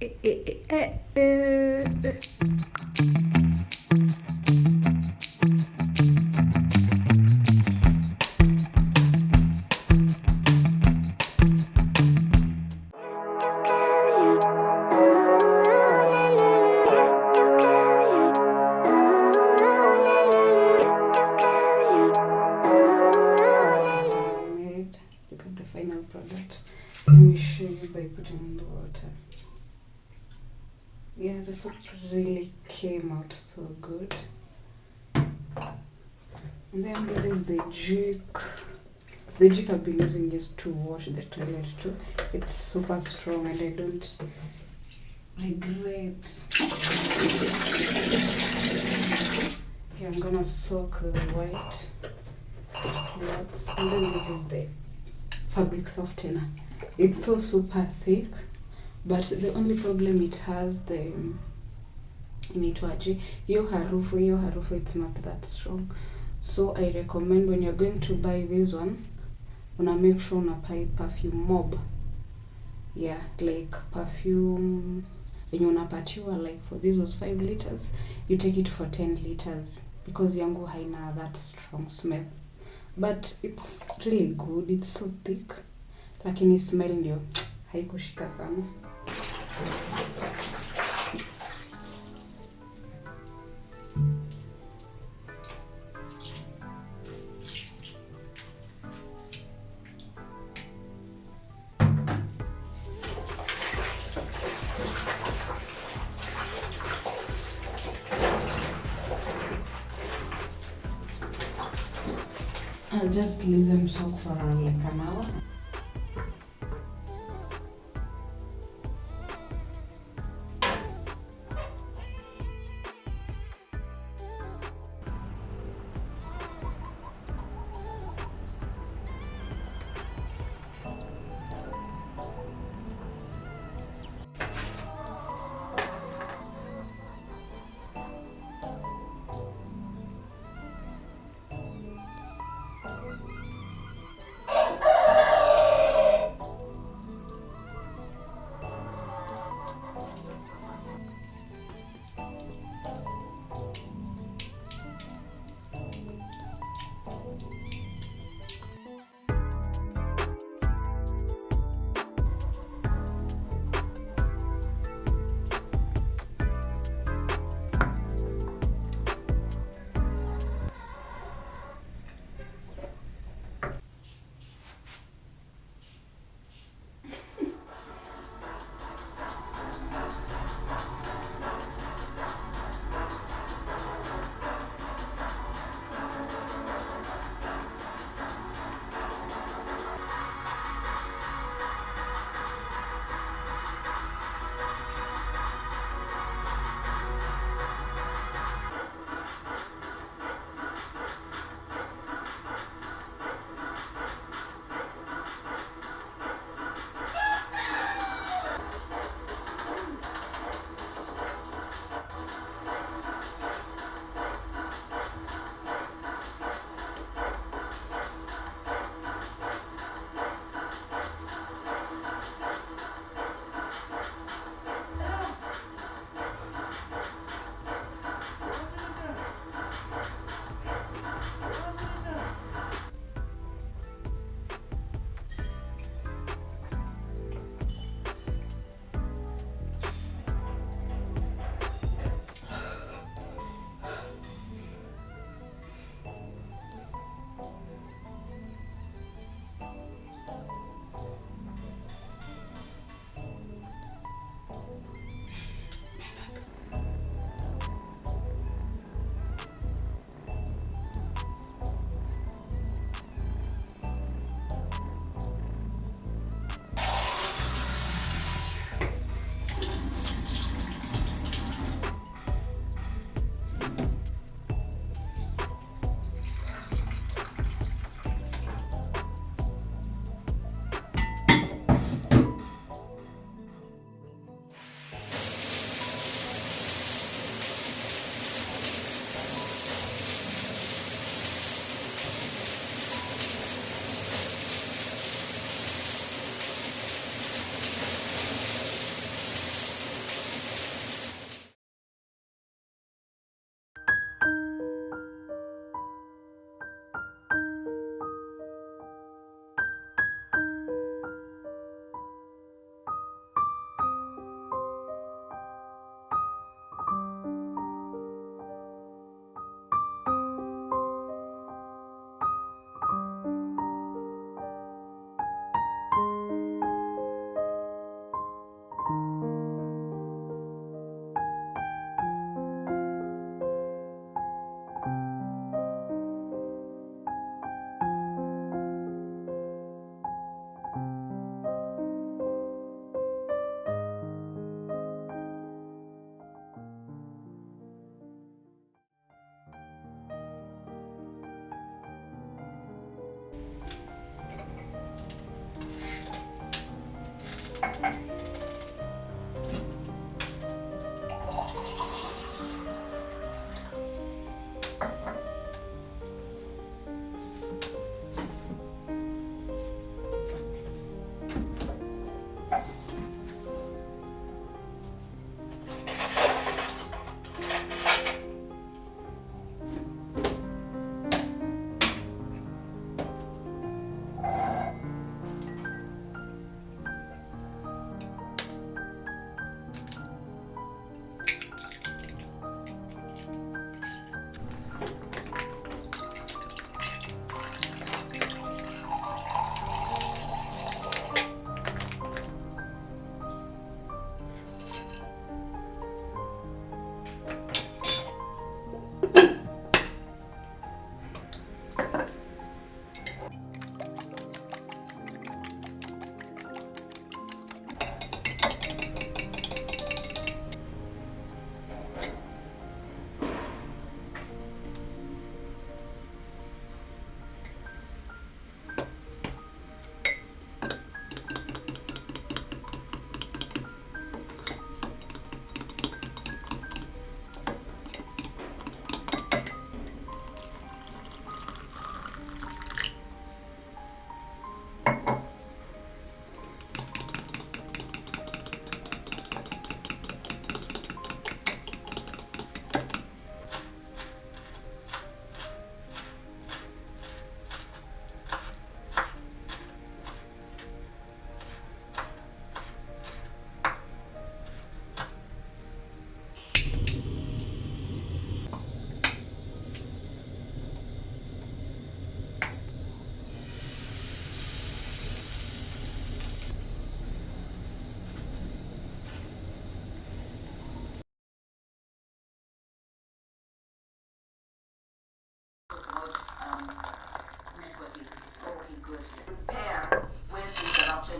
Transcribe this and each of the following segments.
Look at the final product. Let me show you by putting in the water. Yeah, the soap really came out so good. And then this is the jig. The jig I've been using this to wash the toilet too. It's super strong and I don't regret. Okay, I'm gonna soak the white cloths. And then this is the fabric softener. It's so super thick, but the only problem it has, the inaitwaje, hiyo harufu it's not that strong. So I recommend when you're going to buy this one, una make sure unapai perfume mob. Yeah, like perfume yenye unapatiwa, like for this was 5 liters, you take it for 10 liters because yangu haina that strong smell. But it's really good, it's so thick. Lakini smell ndio haikushika sana. I'll just leave them soak for around like an hour.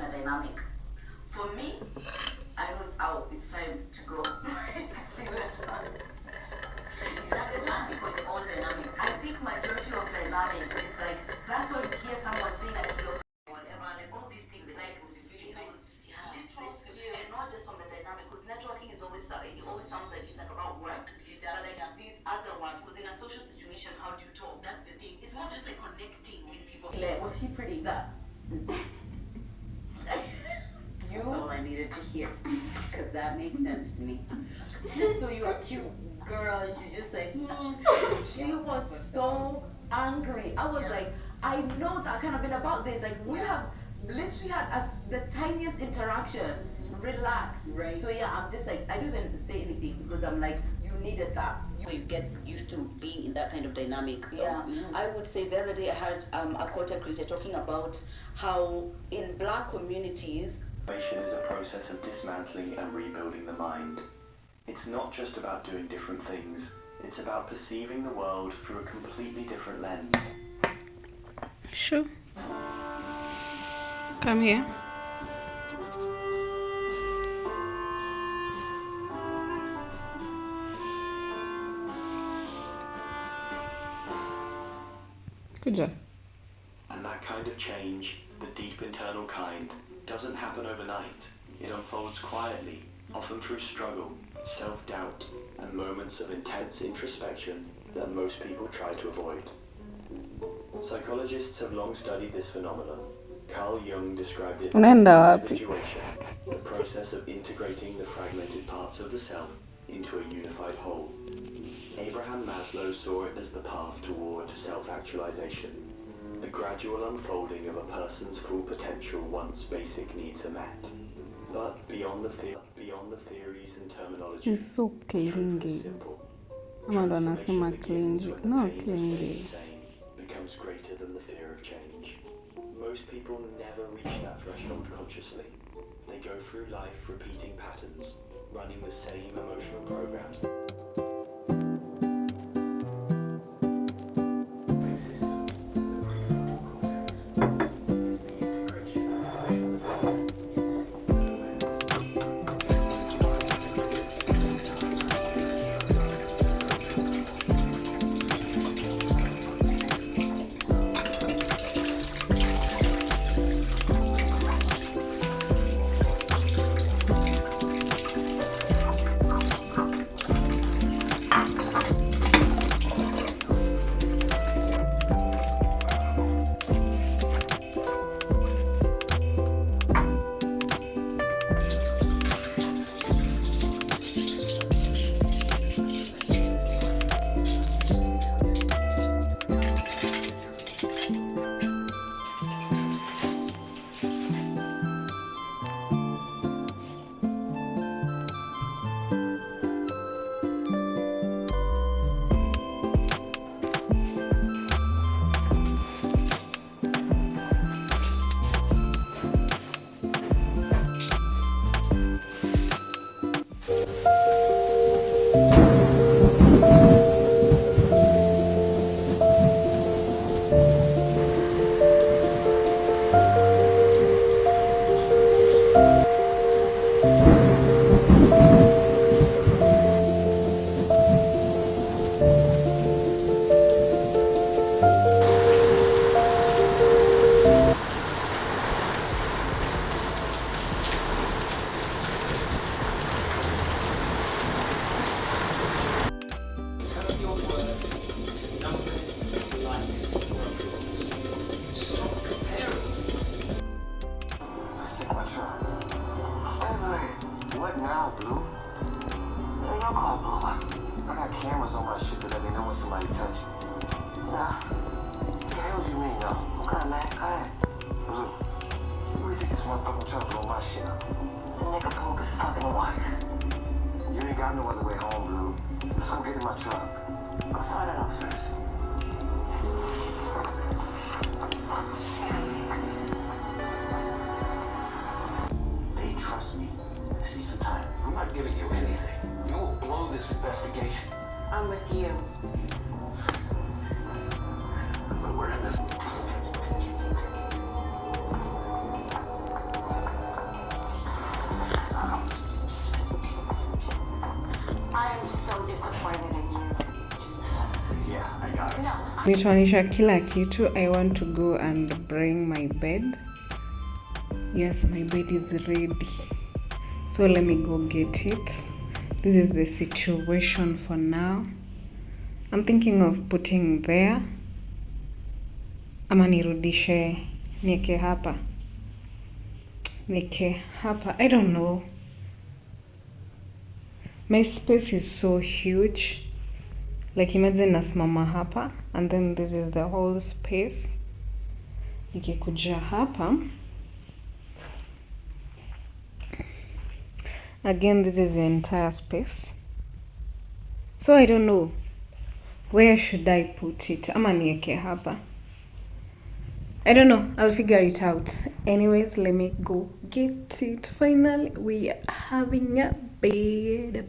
in a dynamic. For me, I know it's out. It's time to go. See what exactly. I think with all dynamics, I think majority of dynamics is like that's why you hear someone saying that you're whatever, like all these things like skills, literally, and not just from the dynamic. Because networking is always it always sounds like it's like about work, but like these other ones. Because in a social situation, how do you talk? That's the thing. It's more just like connecting with people. Was she pretty? That. That's all I needed to hear, because that makes sense to me. Just so you're a cute girl, and she's just like, she was so angry. I was like, I know that kind of been about this. Like, we have literally had the tiniest interaction. Relax. Right. So yeah, I'm just like, I don't even say anything because I'm like, you needed that. You get used to being in that kind of dynamic. So yeah. I would say the other day I heard a content creator talking about how in Black communities, is a process of dismantling and rebuilding the mind. It's not just about doing different things, it's about perceiving the world through a completely different lens. Sure. Come here. Good job. And that kind of change, the deep internal kind, doesn't happen overnight. It unfolds quietly, often through struggle, self-doubt, and moments of intense introspection that most people try to avoid. Psychologists have long studied this phenomenon. Carl Jung described it as individuation, the process of integrating the fragmented parts of the self into a unified whole. Abraham Maslow saw it as the path toward self-actualization, the gradual unfolding of a person's full potential once basic needs are met. But beyond the theories and terminology, he's so clingy. Transformation begins when the pain of staying sane becomes greater than the fear of change. Most people never reach that threshold consciously. They go through life repeating patterns, running the same emotional programs. I'm with you. But we're in this. I'm so disappointed in you. Yeah, I got it. No, Nitaonyesha kila kitu. I want to go and bring my bed. Yes, my bed is ready. So let me go get it. This is the situation for now. I'm thinking of putting there. Ama nirudishe nieke hapa. Nieke hapa. I don't know. My space is so huge. Like imagine nasimama hapa and then this is the whole space. Nikikuja hapa. Again, this is the entire space. So I don't know. Where should I put it? Ama nieke hapa. I don't know. I'll figure it out. Anyways, let me go get it. Finally, we are having a bed.